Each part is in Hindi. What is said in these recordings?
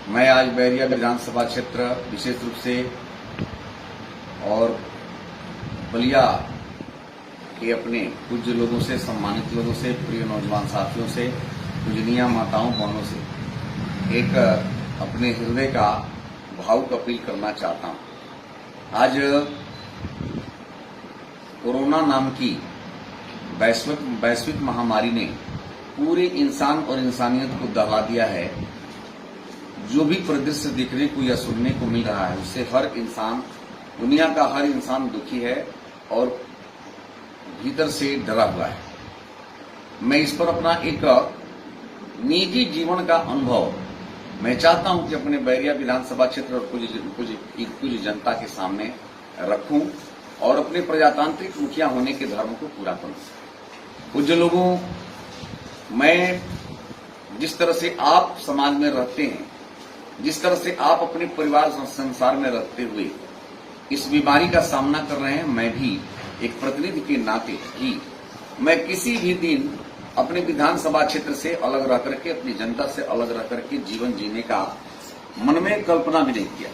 मैं आज बैरिया विधानसभा क्षेत्र विशेष रूप से और बलिया के अपने पूज्य लोगों से, सम्मानित लोगों से, प्रिय नौजवान साथियों से, पूजनीय माताओं बहनों से एक अपने हृदय का भावुक अपील करना चाहता हूं। आज कोरोना नाम की वैश्विक महामारी ने पूरे इंसान और इंसानियत को दहला दिया है। जो भी परिदृश्य देखने को या सुनने को मिल रहा है उससे हर इंसान, दुनिया का हर इंसान दुखी है और भीतर से डरा हुआ है। मैं इस पर अपना एक निजी जीवन का अनुभव मैं चाहता हूं कि अपने बैरिया विधानसभा क्षेत्र और कुछ जनता के सामने रखूं और अपने प्रजातांत्रिक मुखिया होने के धर्म को पूरा करूं। पूज्य लोगों, मैं जिस तरह से आप समाज में रहते हैं, जिस तरह से आप अपने परिवार संसार में रहते हुए इस बीमारी का सामना कर रहे हैं, मैं भी एक प्रतिनिधि के नाते ही मैं किसी भी दिन अपने विधानसभा क्षेत्र से अलग रह करके, अपनी जनता से अलग रह करके जीवन जीने का मन में कल्पना भी नहीं किया।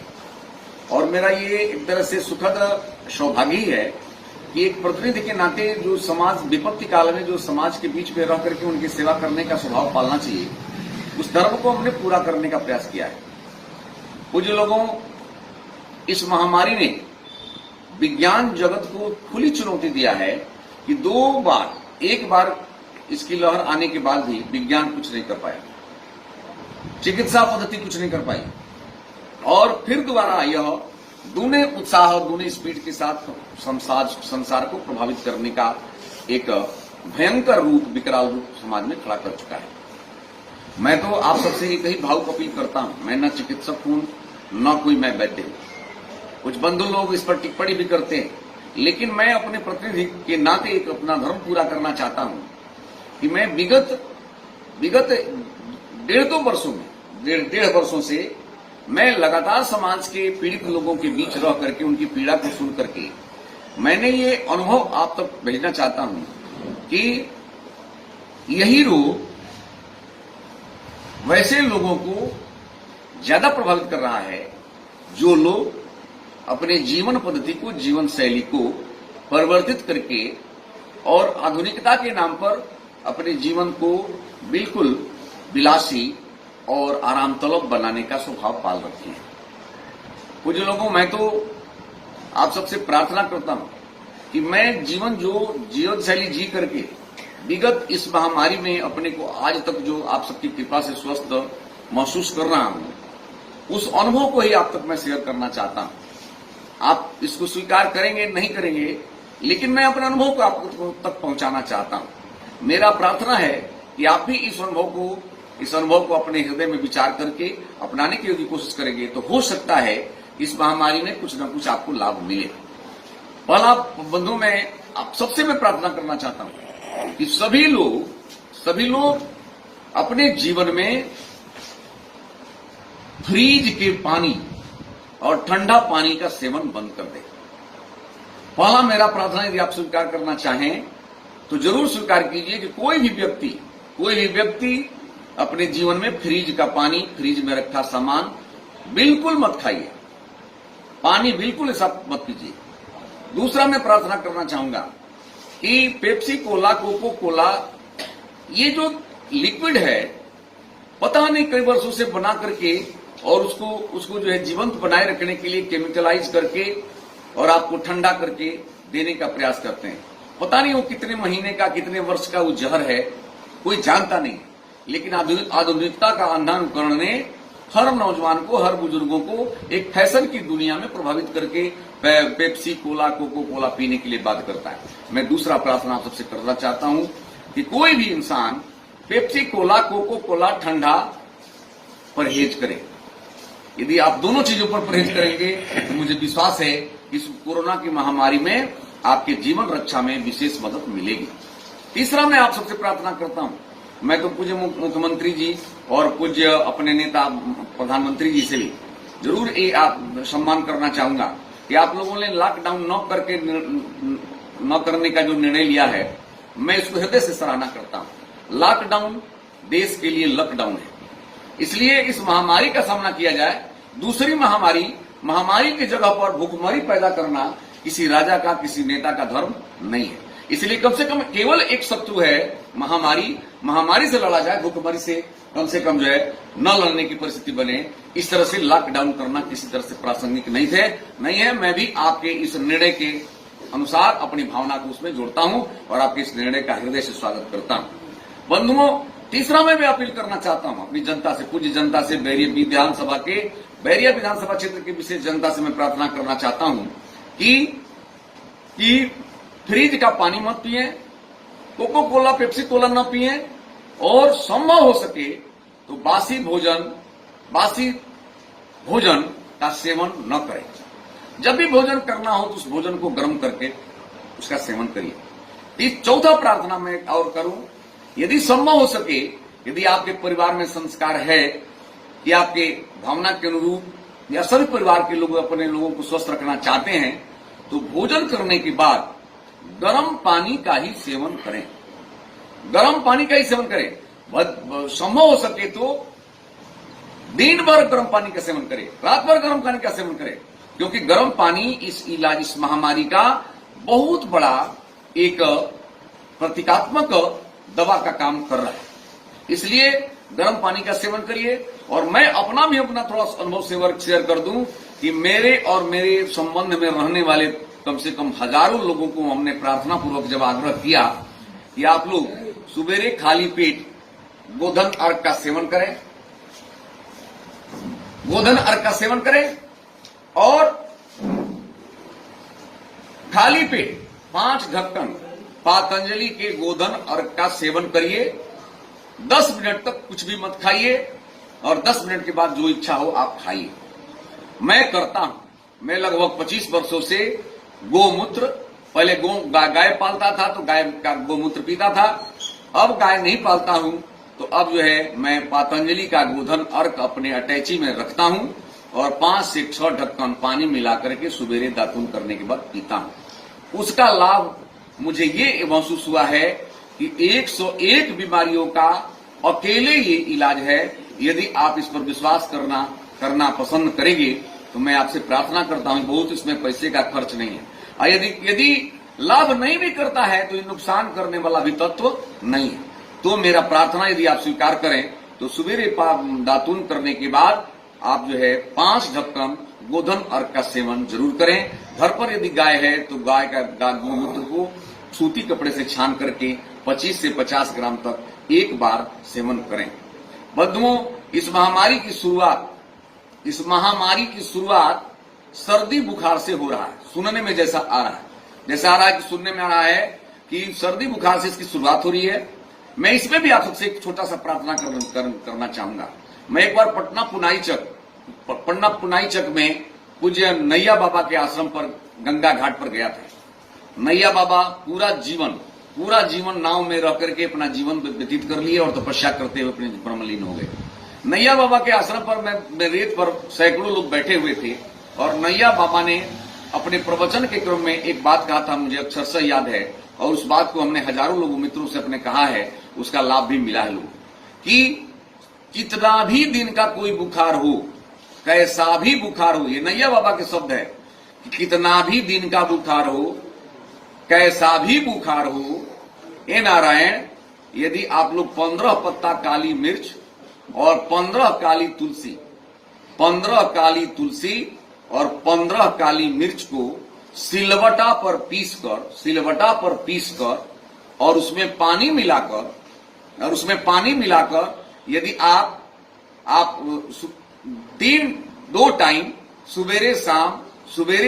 और मेरा ये एक तरह से सुखद सौभाग्य ही है कि एक प्रतिनिधि के नाते जो समाज विपत्ति काल में जो समाज के बीच में रह करके उनकी सेवा करने का स्वभाव पालना चाहिए, उस धर्म को हमने पूरा करने का प्रयास किया है। कुछ लोगों, इस महामारी ने विज्ञान जगत को खुली चुनौती दिया है कि एक बार इसकी लहर आने के बाद भी विज्ञान कुछ नहीं कर पाया, चिकित्सा पद्धति कुछ नहीं कर पाई और फिर दोबारा यह दूने उत्साह और दूने स्पीड के साथ संसार को प्रभावित करने का एक भयंकर रूप, विकराल रूप समाज में खड़ा कर चुका है। मैं तो आप सबसे एक ही भावुक अपील करता हूं। मैं न चिकित्सक हूं, न कोई मैं वैद्य हूं। कुछ बंधु लोग इस पर टिप्पणी भी करते हैं, लेकिन मैं अपने प्रतिनिधि के नाते एक अपना धर्म पूरा करना चाहता हूं कि मैं विगत 1.5 वर्षों से मैं लगातार समाज के पीड़ित लोगों के बीच रह करके उनकी पीड़ा को सुन करके मैंने ये अनुभव आप तक भेजना चाहता हूं कि यही रोग वैसे लोगों को ज्यादा प्रभावित कर रहा है जो लोग अपने जीवन पद्धति को, जीवन शैली को परिवर्तित करके और आधुनिकता के नाम पर अपने जीवन को बिल्कुल विलासी और आराम तलब बनाने का स्वभाव पाल रखे हैं। कुछ लोगों, मैं तो आप सबसे प्रार्थना करता हूं कि मैं जीवन शैली जी करके विगत इस महामारी में अपने को आज तक जो आप सबकी कृपा से स्वस्थ महसूस कर रहा हूं, उस अनुभव को ही आप तक मैं शेयर करना चाहता हूं। आप इसको स्वीकार करेंगे नहीं करेंगे, लेकिन मैं अपने अनुभव को आप तक पहुंचाना चाहता हूं। मेरा प्रार्थना है कि आप भी इस अनुभव को अपने हृदय में विचार करके अपनाने की यदि कोशिश करेंगे तो हो सकता है इस महामारी में कुछ न कुछ आपको लाभ मिले। पहला बंधु, मैं आप सबसे मैं प्रार्थना करना चाहता हूं कि सभी लोग अपने जीवन में फ्रीज के पानी और ठंडा पानी का सेवन बंद कर दें। पहला मेरा प्रार्थना, यदि आप स्वीकार करना चाहें तो जरूर स्वीकार कीजिए कि कोई भी व्यक्ति अपने जीवन में फ्रीज का पानी, फ्रीज में रखा सामान बिल्कुल मत खाइए, पानी बिल्कुल ऐसा मत पीजिए। दूसरा, मैं प्रार्थना करना चाहूंगा कि पेप्सी कोला, कोको कोला, ये जो लिक्विड है, पता नहीं कई वर्षों से बना करके और उसको जो है जीवंत बनाए रखने के लिए केमिकलाइज करके और आपको ठंडा करके देने का प्रयास करते हैं। पता नहीं वो कितने महीने का, कितने वर्ष का वो जहर है, कोई जानता नहीं। लेकिन आधुनिकता का अंधा अनुकरण ने हर नौजवान को, हर बुजुर्गों को एक फैशन की दुनिया में प्रभावित करके पेप्सी कोला, कोको कोला पीने के लिए बाध्य करता है। मैं दूसरा प्रार्थना आप सबसे करना चाहता हूं कि कोई भी इंसान पेप्सी कोला, कोको कोला, ठंडा परहेज करे। यदि आप दोनों चीजों पर परहेज करेंगे तो मुझे विश्वास है कि इस कोरोना की महामारी में आपके जीवन रक्षा में विशेष मदद मिलेगी। तीसरा, मैं आप सबसे प्रार्थना करता हूं, मैं तो पूज्य मुख्यमंत्री जी और पूज्य अपने नेता प्रधानमंत्री जी से भी जरूर ये आप सम्मान करना चाहूंगा कि आप लोगों ने लॉकडाउन न करने का जो निर्णय लिया है, मैं इसको हृदय से सराहना करता हूं। लॉकडाउन देश के लिए लॉकडाउन है इसलिए इस महामारी का सामना किया जाए। दूसरी महामारी की जगह पर भूखमरी पैदा करना किसी राजा का, किसी नेता का धर्म नहीं है। इसलिए कम से कम केवल एक शत्रु है महामारी से लड़ा जाए, भूखमरी से कम जो है न लड़ने की परिस्थिति बने। इस तरह से लॉकडाउन करना किसी तरह से प्रासंगिक नहीं है। मैं भी आपके इस निर्णय के अनुसार अपनी भावना को उसमें जोड़ता हूं और आपके इस निर्णय का हृदय से स्वागत करता हूं। बंधुओं, तीसरा मैं भी अपील करना चाहता हूं अपनी जनता से, पूज्य जनता से, बैरिया विधानसभा क्षेत्र की विशेष जनता से मैं प्रार्थना करना चाहता हूं कि फ्रिज का पानी मत पिए, कोको कोला, पेप्सी कोला न पिए और संभव हो सके तो बासी भोजन का सेवन न करें। जब भी भोजन करना हो तो उस भोजन को गर्म करके उसका सेवन करिए। चौथा प्रार्थना मैं और करूं, यदि संभव हो सके, यदि आपके परिवार में संस्कार है कि आपके भावना के अनुरूप या सभी परिवार के लोग अपने लोगों को स्वस्थ रखना चाहते हैं, तो भोजन करने के बाद गर्म पानी का ही सेवन करें। गर्म पानी का ही सेवन करें। संभव हो सके तो दिन भर गर्म पानी का सेवन करें, रात भर गर्म पानी का सेवन करें, क्योंकि गर्म पानी इस महामारी का बहुत बड़ा एक प्रतीकात्मक दवा का काम कर रहा है। इसलिए गर्म पानी का सेवन करिए। और मैं अपना थोड़ा अनुभव शेयर कर दूं कि मेरे संबंध में रहने वाले कम से कम हजारों लोगों को हमने प्रार्थना पूर्वक जब आग्रह किया कि आप लोग सुबेरे खाली पेट गोधन अर्घ का सेवन करें, और खाली पेट 5 ढक्कन पातंजलि के गोधन अर्घ का सेवन करिए। 10 मिनट तक कुछ भी मत खाइए और 10 मिनट के बाद जो इच्छा हो आप खाइए। मैं करता हूं। मैं लगभग 25 वर्षों से गोमूत्र, पहले गाय पालता था तो गाय का गोमूत्र पीता था, अब गाय नहीं पालता हूं तो अब जो है मैं पातंजलि का गोधन अर्घ अपने अटैची में रखता हूं और 5 से 6 ढक्कन पानी मिला करके सुबेरे दातुन करने के बाद पीता हूं। उसका लाभ मुझे ये महसूस हुआ है कि 101 बीमारियों का अकेले ये इलाज है। यदि आप इस पर विश्वास करना पसंद करेंगे तो मैं आपसे प्रार्थना करता हूं, बहुत इसमें पैसे का खर्च नहीं है। और यदि लाभ नहीं भी करता है तो ये नुकसान करने वाला भी तत्व नहीं है। तो मेरा प्रार्थना यदि आप स्वीकार करें तो सुबेरे दातुन करने के बाद आप जो है 5 ढक्कन गोधन अर्घ का सेवन जरूर करें। घर पर यदि गाय है तो गाय का गोमूत्र को सूती कपड़े से छान करके 25 से 50 ग्राम तक एक बार सेवन करें। बंधुओं, इस महामारी की शुरुआत सर्दी बुखार से हो रहा है। सुनने में जैसा आ रहा है कि सुनने में आ रहा है कि सर्दी बुखार से इसकी शुरुआत हो रही है। मैं इसमें भी आप सबसे एक छोटा सा प्रार्थना करना चाहूंगा। मैं एक बार पटना पुनाई चक में पूज्य नैया बाबा के आश्रम पर गंगा घाट पर गया था। नैया बाबा पूरा जीवन नाव में रह करके अपना जीवन व्यतीत कर लिए और तपस्या करते हुए अपने ब्रह्मलीन हो गए। नैया बाबा के आश्रम पर मैं रेत पर सैकड़ों लोग बैठे हुए थे और नैया बाबा ने अपने प्रवचन के क्रम में एक बात कहा था, मुझे अक्षरशः याद है, और उस बात को हमने हजारों लोगों मित्रों से अपने कहा है, उसका लाभ भी मिला है लोगों कि कितना भी दिन का कोई बुखार हो, कैसा भी बुखार हो, ये नैया बाबा के शब्द है कि कितना भी दिन का बुखार हो, कैसा भी बुखार हो, ए नारायण, यदि आप लोग 15 पत्ता काली मिर्च और 15 काली तुलसी और 15 काली मिर्च को सिलवटा पर पीसकर और उसमें पानी मिलाकर यदि आप 2 टाइम सुबेरे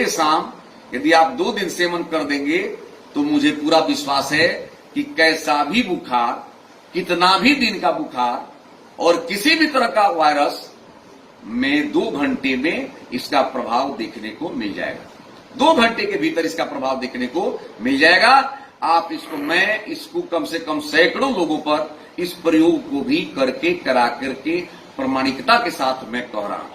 शाम यदि आप 2 दिन सेवन कर देंगे तो मुझे पूरा विश्वास है कि कैसा भी बुखार, कितना भी दिन का बुखार और किसी भी तरह का वायरस में 2 घंटे में इसका प्रभाव देखने को मिल जाएगा। 2 घंटे के भीतर इसका प्रभाव देखने को मिल जाएगा। आप इसको कम से कम सैकड़ों लोगों पर इस प्रयोग को भी करा करके प्रमाणिकता के साथ मैं कह रहा हूं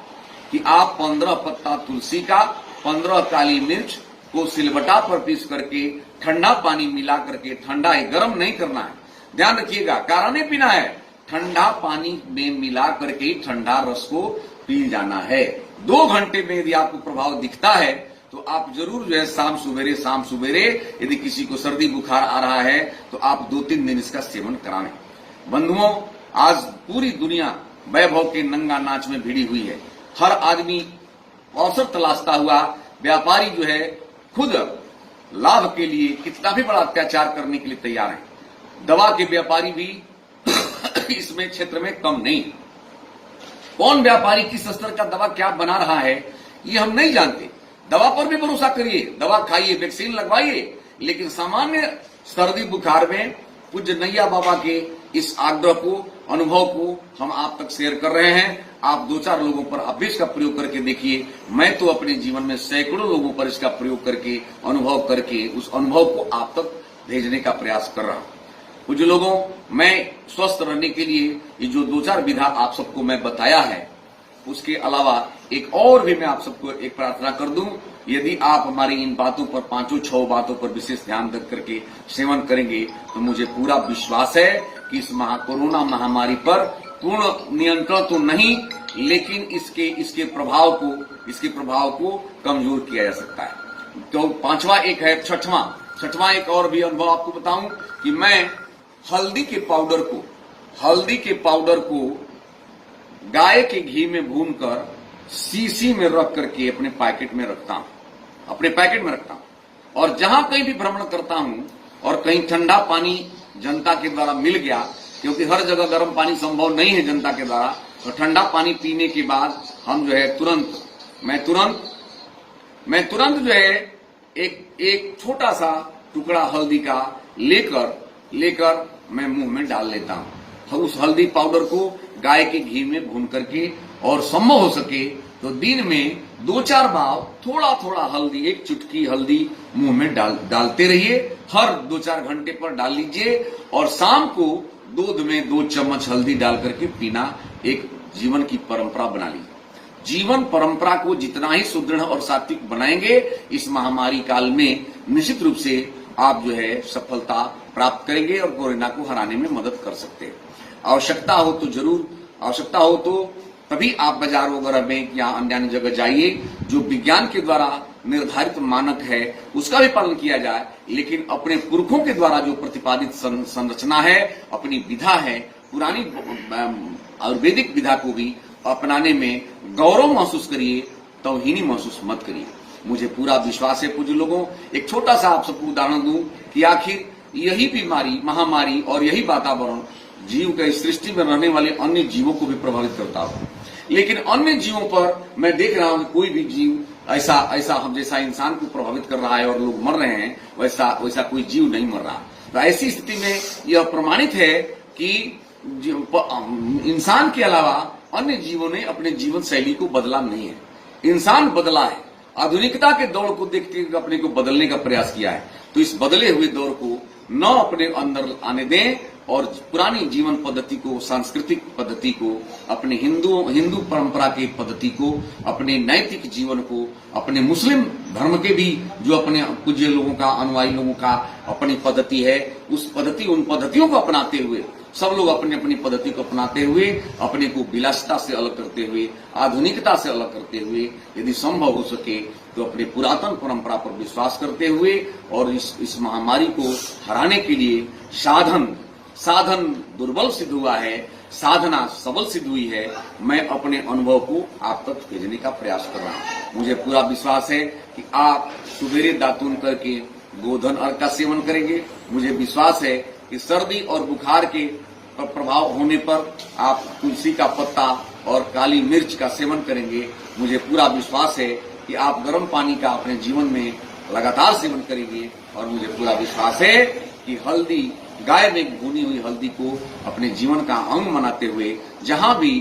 कि आप 15 पत्ता तुलसी का, 15 काली मिर्च को सिलबटा पर पीस करके ठंडा पानी मिला करके, ठंडा है, गर्म नहीं करना है, ध्यान रखिएगा, काढ़ा नहीं पीना है, ठंडा पानी में मिला करके ठंडा रस को पी जाना है। 2 घंटे में यदि आपको प्रभाव दिखता है तो आप जरूर जो है शाम सुबेरे यदि किसी को सर्दी बुखार आ रहा है तो आप 2-3 दिन इसका सेवन कराएं। बंधुओं, आज पूरी दुनिया वैभव के नंगा नाच में भिड़ी हुई है। हर आदमी अवसर तलाशता हुआ, व्यापारी जो है खुद लाभ के लिए कितना भी बड़ा अत्याचार करने के लिए तैयार है। दवा के व्यापारी भी इसमें क्षेत्र में कम नहीं। कौन व्यापारी किस स्तर का दवा क्या बना रहा है ये हम नहीं जानते। दवा पर भी भरोसा करिए, दवा खाइए, वैक्सीन लगवाइए, लेकिन सामान्य सर्दी बुखार में पूज्य नैया बाबा के इस आग्रह को, अनुभव को हम आप तक शेयर कर रहे हैं। आप 2-4 लोगों पर आप भी इसका प्रयोग करके देखिए। मैं तो अपने जीवन में सैकड़ों लोगों पर इसका प्रयोग करके, अनुभव करके उस अनुभव को आप तक भेजने का प्रयास कर रहा हूं। कुछ लोगों, मैं स्वस्थ रहने के लिए ये जो 2-4 विधा आप सबको मैं बताया है, उसके अलावा एक और भी मैं आप सबको एक प्रार्थना कर दूं। यदि आप हमारी इन बातों पर 5-6 बातों पर विशेष ध्यान रख करके सेवन करेंगे तो मुझे पूरा विश्वास है कि इस कोरोना महामारी पर पूर्ण नियंत्रण तो नहीं, लेकिन इसके प्रभाव को कमजोर किया जा सकता है। तो 5वां एक है, छठवां एक और भी अनुभव आपको बताऊं कि मैं हल्दी के पाउडर को गाय के घी में भूनकर शीशी में रख करके अपने पैकेट में रखता हूं, और जहां कहीं भी भ्रमण करता हूं और कहीं ठंडा पानी जनता के द्वारा मिल गया, क्योंकि हर जगह गर्म पानी संभव नहीं है जनता के द्वारा, तो ठंडा पानी पीने के बाद हम जो है मैं तुरंत जो है एक छोटा सा टुकड़ा हल्दी का लेकर मैं मुंह में डाल लेता हूं। तो उस हल्दी पाउडर को गाय के घी में भून करके, और संभव हो सके तो दिन में 2-4 बार थोड़ा हल्दी, एक चुटकी हल्दी मुंह में डालते रहिए। हर 2-4 घंटे पर डाल लीजिए, और शाम को दूध में 2 चम्मच हल्दी डाल करके पीना एक जीवन की परंपरा बना लीजिए। जीवन परंपरा को जितना ही सुदृढ़ और सात्विक बनाएंगे, इस महामारी काल में निश्चित रूप से आप जो है सफलता प्राप्त करेंगे और कोरोना को हराने में मदद कर सकते हैं। आवश्यकता हो तो तभी आप बाजार वगैरह में या अन्य जगह जाइए। जो विज्ञान के द्वारा निर्धारित मानक है उसका भी पालन किया जाए, लेकिन अपने पुरखों के द्वारा जो प्रतिपादित संरचना है, अपनी विधा है, पुरानी आयुर्वेदिक विधा को भी अपनाने में गौरव महसूस करिए, तौहीनी महसूस मत करिए। मुझे पूरा विश्वास है पूज्य लोगों, एक छोटा सा आप सबको उदाहरण दूं कि आखिर यही बीमारी, महामारी और यही वातावरण जीव के इस सृष्टि में रहने वाले अन्य जीवों को भी प्रभावित करता हो, लेकिन अन्य जीवों पर मैं देख रहा हूं कि कोई भी जीव ऐसा हम जैसा इंसान को प्रभावित कर रहा है और लोग मर रहे हैं, वैसा कोई जीव नहीं मर रहा। तो ऐसी स्थिति में यह प्रमाणित है कि इंसान के अलावा अन्य जीवों ने अपने जीवन शैली को बदला नहीं है, इंसान बदला है। आधुनिकता के दौर को देखते हुए अपने को बदलने का प्रयास किया है। तो इस बदले हुए दौर को न अपने अंदर आने दें, और पुरानी जीवन पद्धति को, सांस्कृतिक पद्धति को, अपने हिंदू परंपरा की पद्धति को, अपने नैतिक जीवन को, अपने मुस्लिम धर्म के भी जो अपने पूज्य लोगों का, अनुयायी लोगों का अपनी पद्धति है, उन पद्धतियों को अपनाते हुए, सब लोग अपनी अपनी पद्धति को अपनाते हुए, अपने को विलासिता से अलग करते हुए, आधुनिकता से अलग करते हुए, यदि संभव हो सके तो अपने पुरातन परंपरा पर विश्वास करते हुए, और इस महामारी को हराने के लिए साधन दुर्बल सिद्ध हुआ है, साधना सबल सिद्ध हुई है। मैं अपने अनुभव को आप तक भेजने का प्रयास कर रहा हूं। मुझे पूरा विश्वास है कि आप सुबेरे दातून करके गोधन अर्घ का सेवन करेंगे। मुझे विश्वास है कि सर्दी और बुखार के प्रभाव होने पर आप तुलसी का पत्ता और काली मिर्च का सेवन करेंगे। मुझे पूरा विश्वास है कि आप गर्म पानी का अपने जीवन में लगातार सेवन करेंगे, और मुझे पूरा विश्वास है कि हल्दी, गाय में भुनी हुई हल्दी को अपने जीवन का अंग बनाते हुए, जहां भी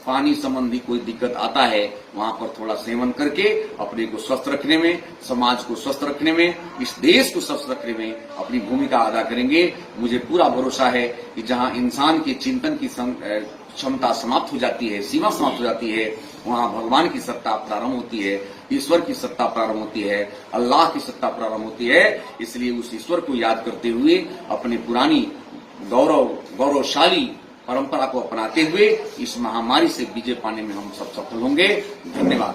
पानी संबंधी कोई दिक्कत आता है वहां पर थोड़ा सेवन करके अपने को स्वस्थ रखने में, समाज को स्वस्थ रखने में, इस देश को स्वस्थ रखने में अपनी भूमिका अदा करेंगे। मुझे पूरा भरोसा है कि जहां इंसान के चिंतन की क्षमता समाप्त हो जाती है, सीमा समाप्त हो जाती है, वहां भगवान की सत्ता प्रारंभ होती है, ईश्वर की सत्ता प्रारंभ होती है, अल्लाह की सत्ता प्रारंभ होती है। इसलिए उस ईश्वर को याद करते हुए अपनी पुरानी गौरवशाली परंपरा को अपनाते हुए इस महामारी से विजय पाने में हम सब सफल होंगे। धन्यवाद।